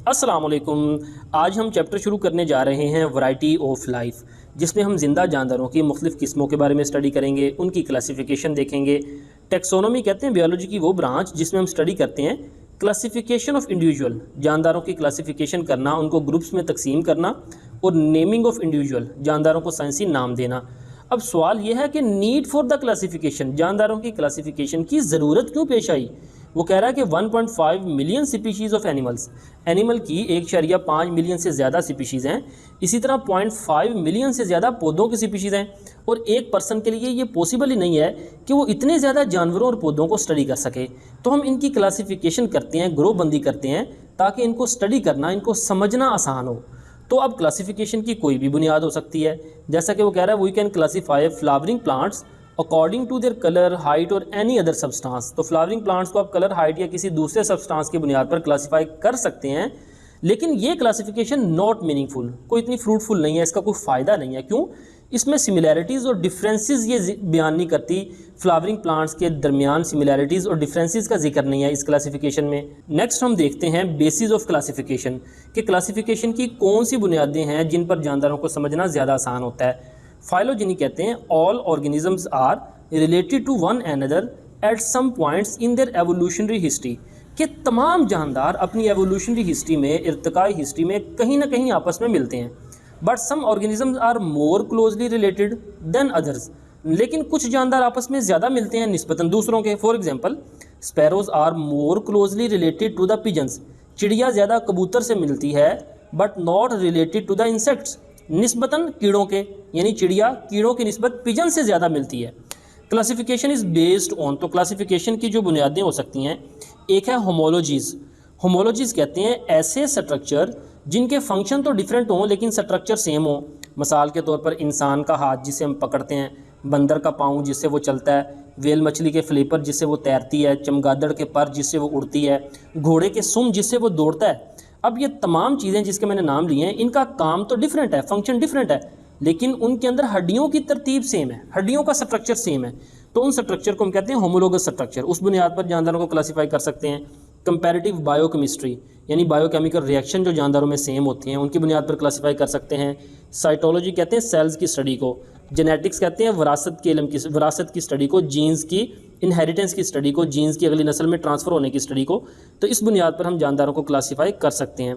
अस्सलाम वालेकुम। आज हम चैप्टर शुरू करने जा रहे हैं वैरायटी ऑफ लाइफ, जिसमें हम जिंदा जानदारों की मुख्तलिफ़ किस्मों के बारे में स्टडी करेंगे, उनकी क्लासिफिकेशन देखेंगे। टेक्सोनोमी कहते हैं बायोलॉजी की वो ब्रांच जिसमें हम स्टडी करते हैं क्लासिफिकेशन ऑफ इंडिविजुअल, जानदारों की क्लासिफिकेशन करना, उनको ग्रुप्स में तकसीम करना, और नेमिंग ऑफ इंडिविजुअल, जानदारों को साइंसी नाम देना। अब सवाल यह है कि नीड फॉर द क्लासिफिकेशन, जानदारों की क्लासिफिकेशन की ज़रूरत क्यों पेश आई। वो कह रहा है कि 1.5 million species of animals, animal की 1.5 मिलियन से ज़्यादा स्पीशीज़ हैं। इसी तरह 0.5 मिलियन से ज़्यादा पौधों की स्पीशीज़ हैं। और एक पर्सन के लिए ये पॉसिबल ही नहीं है कि वो इतने ज़्यादा जानवरों और पौधों को स्टडी कर सके। तो हम इनकी क्लासिफिकेशन करते हैं, ग्रुप बंदी करते हैं, ताकि इनको स्टडी करना, इनको समझना आसान हो। तो अब क्लासिफिकेशन की कोई भी बुनियाद हो सकती है। जैसा कि वो कह रहा है we can classify flowering plants according to their colour, height और एनी अदर सब्सटेंस। तो फ्लावरिंग प्लांट्स को आप कलर, हाइट या किसी दूसरे सब्सटेंस की बुनियाद पर क्लासीफाई कर सकते हैं, लेकिन ये क्लासिफिकेशन नॉट मीनिंगफुल, कोई इतनी फ्रूटफुल नहीं है, इसका कोई फ़ायदा नहीं है। क्यों? इसमें सिमिलैरिटीज़ और डिफरेंसेस ये बयान नहीं करती। फ्लावरिंग प्लांट्स के दरमियान सिमिलैरिटीज़ और डिफरेंसेस का जिक्र नहीं है इस क्लासिफिकेशन में। नेक्स्ट हम देखते हैं बेसिस ऑफ क्लासिफिकेशन, कि क्लासिफिकेशन की कौन सी बुनियादें हैं जिन पर जानदारों को समझना ज़्यादा आसान होता है। फाइलोजेनी कहते हैं all organisms are related to one another at some points in their evolutionary history, कि तमाम जानदार अपनी एवोल्यूशनरी हिस्ट्री में, इर्तिकाई हिस्ट्री में कहीं ना कहीं आपस में मिलते हैं। But some organisms are more closely related than others, लेकिन कुछ जानदार आपस में ज़्यादा मिलते हैं निस्बतन दूसरों के। For example, sparrows are more closely related to the pigeons, चिड़िया ज़्यादा कबूतर से मिलती है, but not related to the insects, निस्बतन कीड़ों के, यानी चिड़िया कीड़ों की निस्बत पिजन से ज़्यादा मिलती है। क्लासिफिकेशन इज़ बेस्ड ऑन, तो क्लासिफिकेशन की जो बुनियादें हो सकती हैं, एक है होमोलॉजीज़। होमोलॉजीज़ कहते हैं ऐसे स्ट्रक्चर जिनके फंक्शन तो डिफरेंट हों लेकिन स्ट्रक्चर सेम हो। मिसाल के तौर पर इंसान का हाथ जिसे हम पकड़ते हैं, बंदर का पाँव जिससे वो चलता है, वेल मछली के फ्लिपर जिससे वो तैरती है, चमगादड़ के पर जिससे वो उड़ती है, घोड़े के सुम जिससे वो दौड़ता है। अब ये तमाम चीज़ें जिसके मैंने नाम लिए हैं, इनका काम तो डिफरेंट है, फंक्शन डिफरेंट है, लेकिन उनके अंदर हड्डियों की तरतीब सेम है, हड्डियों का स्ट्रक्चर सेम है। तो उन स्ट्रक्चर को हम कहते हैं होमोलोगस स्ट्रक्चर। उस बुनियाद पर जानदारों को क्लासीफाई कर सकते हैं। कंपैरेटिव बायोकेमिस्ट्री, यानी बायोकेमिकल रिएक्शन जो जानदारों में सेम होती हैं, उनकी बुनियाद पर क्लासीफाई कर सकते हैं। साइटोलॉजी कहते हैं सेल्स की स्टडी को। जेनेटिक्स कहते हैं विरासत के इल्म की, विरासत की स्टडी को। जीन्स की इनहेरिटेंस की स्टडी को, जीन्स की अगली नस्ल में ट्रांसफ़र होने की स्टडी को। तो इस बुनियाद पर हम जानदारों को क्लासीफाई कर सकते हैं।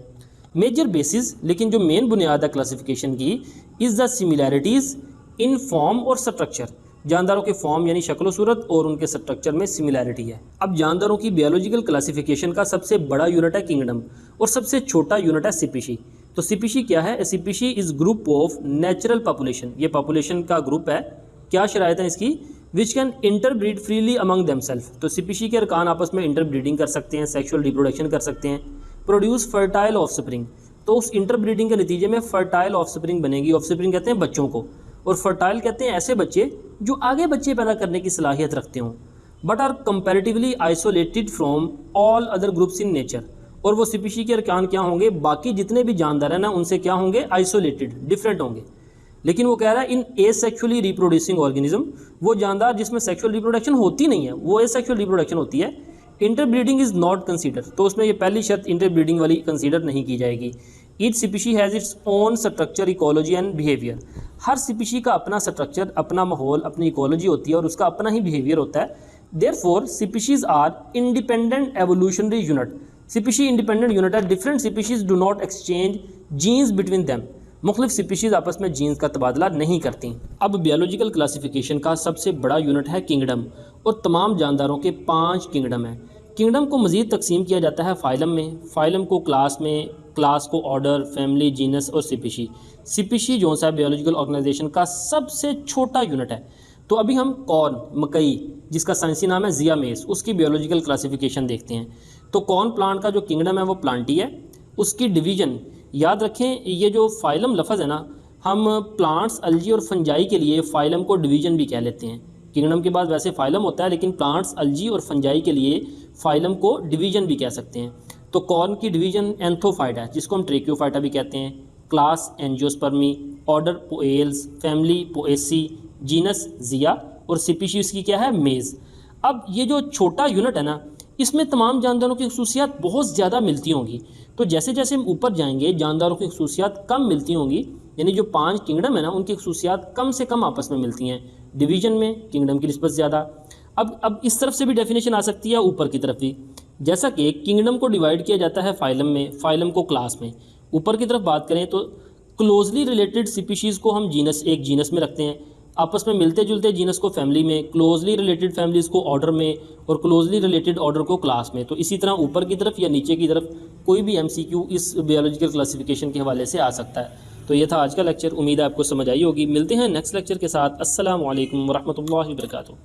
मेजर बेसिस, लेकिन जो मेन बुनियाद है क्लासिफिकेशन की, is the similarities in form और स्ट्रक्चर। जानदारों के फॉर्म यानी शक्ल सूरत और उनके स्ट्रक्चर में सिमिलैरिटी है। अब जानदारों की बायोलॉजिकल क्लासिफिकेशन का सबसे बड़ा यूनिट है किंगडम, और सबसे छोटा यूनिट है स्पीशी। तो स्पीशी क्या है? Species is group of natural population, ये पॉपुलेशन का ग्रुप है। क्या शराइत है इसकी? Which can interbreed freely among themselves. तो स्पीशी के अरकान आपस में इंटरब्रीडिंग कर सकते हैं, सेक्शुअल रिप्रोडक्शन कर सकते हैं। प्रोड्यूस फर्टाइल ऑफस्प्रिंग, तो उस इंटरब्रीडिंग के नतीजे में फर्टाइल ऑफस्प्रिंग बनेगी। ऑफस्प्रिंग कहते हैं बच्चों को, और फर्टाइल कहते हैं ऐसे बच्चे जो आगे बच्चे पैदा करने की सलाहियत रखते हों, but are comparatively isolated from all other groups in nature. और वो स्पीशी के अरकान क्या होंगे? बाकी जितने भी जानदार हैं ना, उनसे क्या होंगे? आइसोलेटेड, डिफरेंट होंगे। लेकिन वो कह रहा है इन एसेक्सुअली रिप्रोड्यूसिंग ऑर्गेनिज्म, वो जानदार जिसमें सेक्सुअल रिप्रोडक्शन होती नहीं है, वो एसेक्सुअल रिप्रोडक्शन होती है। इंटरब्रीडिंग इज़ नॉट कंसीडर, तो उसमें ये पहली शर्त इंटरब्रीडिंग वाली कंसीडर नहीं की जाएगी। Each species has its own structure, ecology and behaviour. Her species का अपना स्ट्रक्चर, अपना माहौल, अपनी इकोलॉजी होती है, और उसका अपना ही बिहेवियर होता है। Therefore species are independent evolutionary unit. Species independent unit है। Different species do not exchange genes between them, मुख्तलिफ स्पीशीज आपस में जीन्स का तबादला नहीं करती। अब बायोलॉजिकल क्लासिफिकेशन का सबसे बड़ा यूनिट है किंगडम, और तमाम जानदारों के 5 किंगडम हैं। किंगडम को मज़ीद तकसीम किया जाता है फाइलम में, फाइलम को क्लास में, क्लास को ऑर्डर, फैमिली, जीनस और स्पीशी। स्पीशी जो सा बायोलॉजिकल ऑर्गेनाइजेशन का सबसे छोटा यूनिट है। तो अभी हम कॉर्न, मकई, जिसका साइंसी नाम है जिया मेस, उसकी बायोलॉजिकल क्लासिफिकेशन देखते हैं। तो कॉर्न प्लांट का जो किंगडम है वो प्लांटी है। उसकी डिवीजन याद रखें, ये जो फाइलम लफ्ज़ है ना, हम प्लांट्स, अलजी और फंजाई के लिए फाइलम को डिवीजन भी कह लेते हैं। किंगडम के बाद वैसे फाइलम होता है, लेकिन प्लांट्स, अलजी और फंजाई के लिए फाइलम को डिवीजन भी कह सकते हैं। तो कॉर्न की डिवीजन एंथोफाइटा है, जिसको हम ट्रेक्योफाइटा भी कहते हैं। Class angiospermae, order poales, family poaceae, genus zea, और स्पीशीज़ की क्या है? मेज़। अब ये जो छोटा यूनिट है ना, इसमें तमाम जानदारों की खसूसियात बहुत ज़्यादा मिलती होंगी। तो जैसे जैसे हम ऊपर जाएंगे जानदारों की खसूसियात कम मिलती होंगी, यानी जो 5 किंगडम है ना उनकी खसूसियात कम से कम आपस में मिलती हैं, डिवीज़न में किंगडम की निस्बत ज़्यादा। अब इस तरफ से भी डेफिनेशन आ सकती है, ऊपर की तरफ भी। जैसा कि किंगडम को डिवाइड किया जाता है फाइलम में, फाइलम को क्लास में। ऊपर की तरफ बात करें तो क्लोजली रिलेटेड स्पीशीज़ को हम जीनस, एक जीनस में रखते हैं, आपस में मिलते जुलते जीनस को फैमिली में, क्लोजली रिलेटेड फैमिलीज़ को ऑर्डर में, और क्लोजली रिलेटेड ऑर्डर को क्लास में। तो इसी तरह ऊपर की तरफ या नीचे की तरफ कोई भी MCQ इस बायोलॉजिकल क्लासिफिकेशन के हवाले से आ सकता है। तो ये था आज का लेक्चर, उम्मीद है आपको समझ आई होगी। मिलते हैं नेक्स्ट लेक्चर के साथ। अस्सलाम वालेकुम वरहमतुल्लाहि वबरकातुहू।